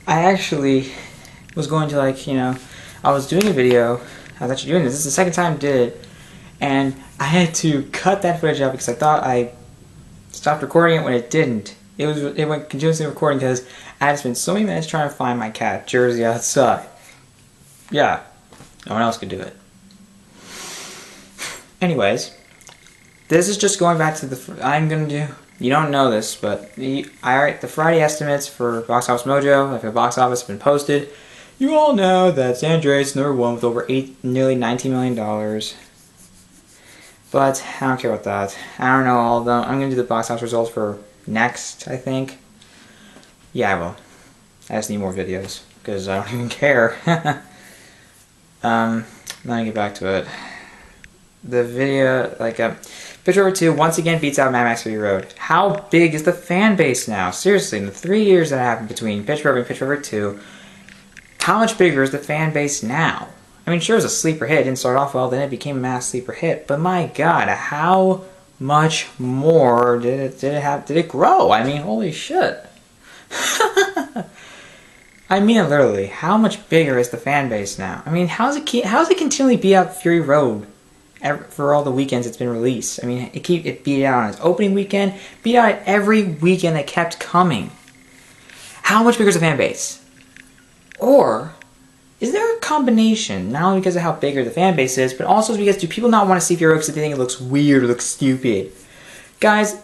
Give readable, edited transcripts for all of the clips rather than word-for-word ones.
I actually was going to I was doing a video. I was actually doing this. This is the second time I did it, and I had to cut that footage out because I thought I stopped recording it when it didn't. It went continuously recording because I had spent so many minutes trying to find my cat Jersey outside. Yeah, no one else could do it. Anyways, this is just going back to I'm gonna do. You don't know this, but the Friday estimates for Box Office Mojo, like the box office, have been posted. You all know that San Andreas is #1 with over nearly $19 million. But I don't care about that. I don't know all of them. I'm gonna do the box office results for next, I think. Yeah, I will. I just need more videos because I don't even care. Let me get back to it. The video, Pitch Perfect 2 once again beats out Mad Max Fury Road. How big is the fan base now? Seriously, in the 3 years that happened between Pitch Perfect and Pitch Perfect 2, how much bigger is the fan base now? I mean, sure, it was a sleeper hit. It didn't start off well, then it became a mass sleeper hit. But my God, how much more did it grow? I mean, holy shit. I mean, literally, how much bigger is the fan base now? I mean, how's it continually beat out Fury Road for all the weekends it's been released? I mean, it beat out on its opening weekend, beat out every weekend that kept coming. How much bigger is the fan base? Or is there a combination, not only because of how bigger the fan base is, but also because do people not want to see Fury Road because they think it looks weird or looks stupid? Guys,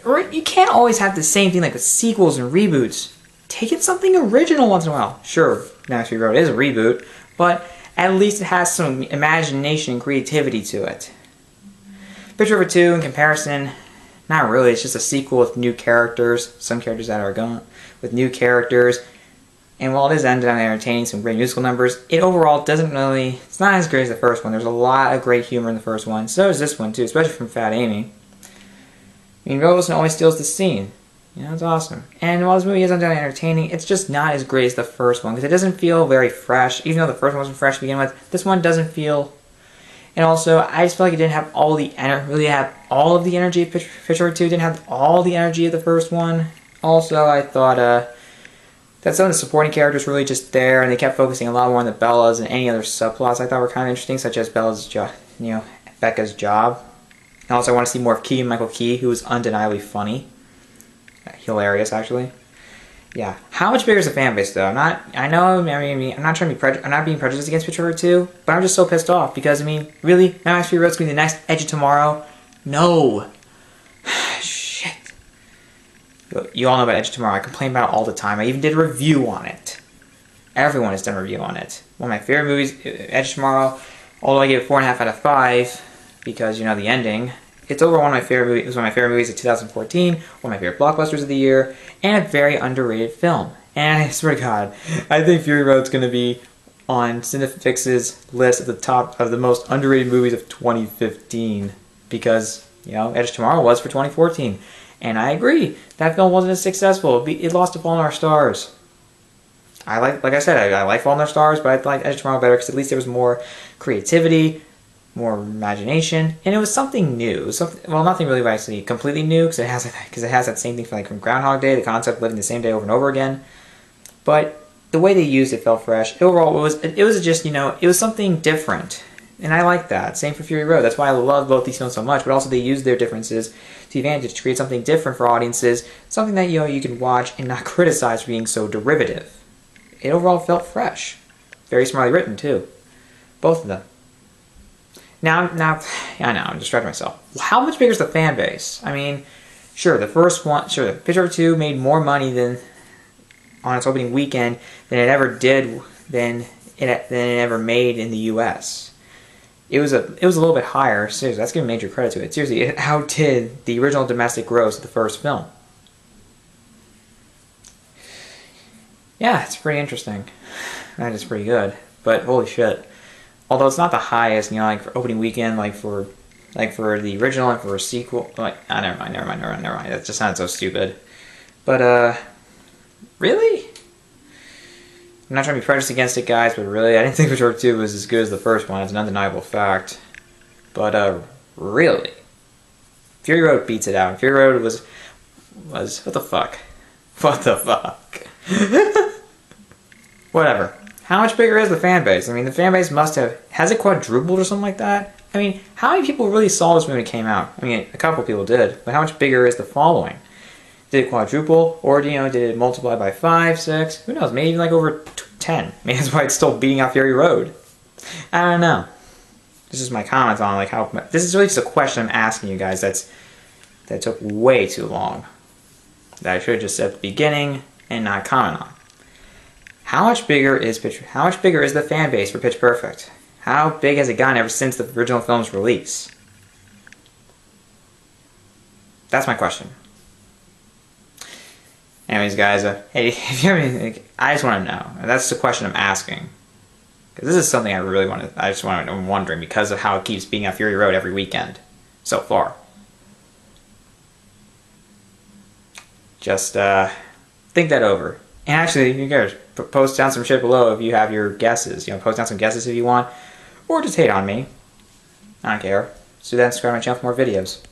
you can't always have the same thing like with sequels and reboots. Take it something original once in a while. Sure, Mad Max Fury Road is a reboot, but at least it has some imagination and creativity to it. Pitch Perfect 2, in comparison, not really. It's just a sequel with new characters. Some characters that are gone, with new characters. And while it is ended on entertaining, some great musical numbers, it overall doesn't really... It's not as great as the first one. There's a lot of great humor in the first one. So is this one, too, especially from Fat Amy. I mean, Rebel Wilson always steals the scene. You know, it's awesome. And while this movie isn't that entertaining, it's just not as great as the first one, because it doesn't feel very fresh. Even though the first one wasn't fresh to begin with, this one doesn't feel... And also, I just feel like it didn't have all the all of the energy of Pitch Perfect 2. It didn't have all the energy of the first one. Also, I thought that some of the supporting characters were really just there, and they kept focusing a lot more on the Bellas and any other subplots I thought were kind of interesting, such as Becca's job. And also, I want to see more of Keegan-Michael Key, who was undeniably funny. Hilarious, actually. Yeah. How much bigger is the fan base, though? I'm not being prejudiced against Pitch Perfect 2, but I'm just so pissed off because, I mean, really? Mad Max Fury Road's going to be the next Edge of Tomorrow? No. Shit. You all know about Edge of Tomorrow. I complain about it all the time. I even did a review on it. Everyone has done a review on it. One of my favorite movies, Edge of Tomorrow, although I gave it 4.5 out of 5 because, you know, the ending. It's overall one of my favorite movies. It was one of my favorite movies of 2014, one of my favorite blockbusters of the year, and a very underrated film. And I swear to God, I think Fury Road's going to be on Cinefix's list at the top of the most underrated movies of 2015 because, you know, Edge of Tomorrow was for 2014. And I agree, that film wasn't as successful. It lost to Fault in Our Stars. Like I said, I like Fault in Our Stars, but I like Edge of Tomorrow better because at least there was more creativity, more imagination, and it was something new. Well, nothing really actually completely new because it has that same thing from Groundhog Day, the concept of living the same day over and over again. But the way they used it felt fresh. Overall, it was just, you know, it was something different, and I like that. Same for Fury Road. That's why I love both these films so much. But also they used their differences to advantage to create something different for audiences, something that you can watch and not criticize for being so derivative. It overall felt fresh, very smartly written too, both of them. Now, I know, I'm distracting myself. How much bigger is the fan base? I mean, sure, the first one, the Pitch Perfect 2 made more money on its opening weekend than it ever made in the U.S. It was a little bit higher. Seriously, that's giving major credit to it. Seriously, it outdid the original domestic gross of the first film. Yeah, it's pretty interesting. That is pretty good. But holy shit. Although it's not the highest, you know, like for opening weekend, like for the original and for a sequel, never mind. That just sounds so stupid. But really, I'm not trying to be prejudiced against it, guys, but really, I didn't think Pitch Perfect 2 was as good as the first one. It's an undeniable fact. But really, Fury Road beats it out. Fury Road was what the fuck? What the fuck? Whatever. How much bigger is the fan base? I mean, the fan base must have... Has it quadrupled or something like that? I mean, how many people really saw this when it came out? I mean, a couple people did, but how much bigger is the following? Did it quadruple? Or, you know, did it multiply by 5, 6? Who knows? Maybe even like over 10. Maybe that's why it's still beating out Fury Road. I don't know. This is my comments on like how... This is really just a question I'm asking you guys that took way too long. That I should have just said at the beginning and not comment on. How much bigger is the fan base for Pitch Perfect? How big has it gotten ever since the original film's release? That's my question. Anyways, guys, hey, if you have anything, I just want to know. And that's the question I'm asking. Because this is something I really want to, I'm wondering because of how it keeps being on Fury Road every weekend so far. Just think that over. And actually, you guys, post down some shit below if you have your guesses. You know, post down some guesses if you want. Or just hate on me. I don't care. So then subscribe to my channel for more videos.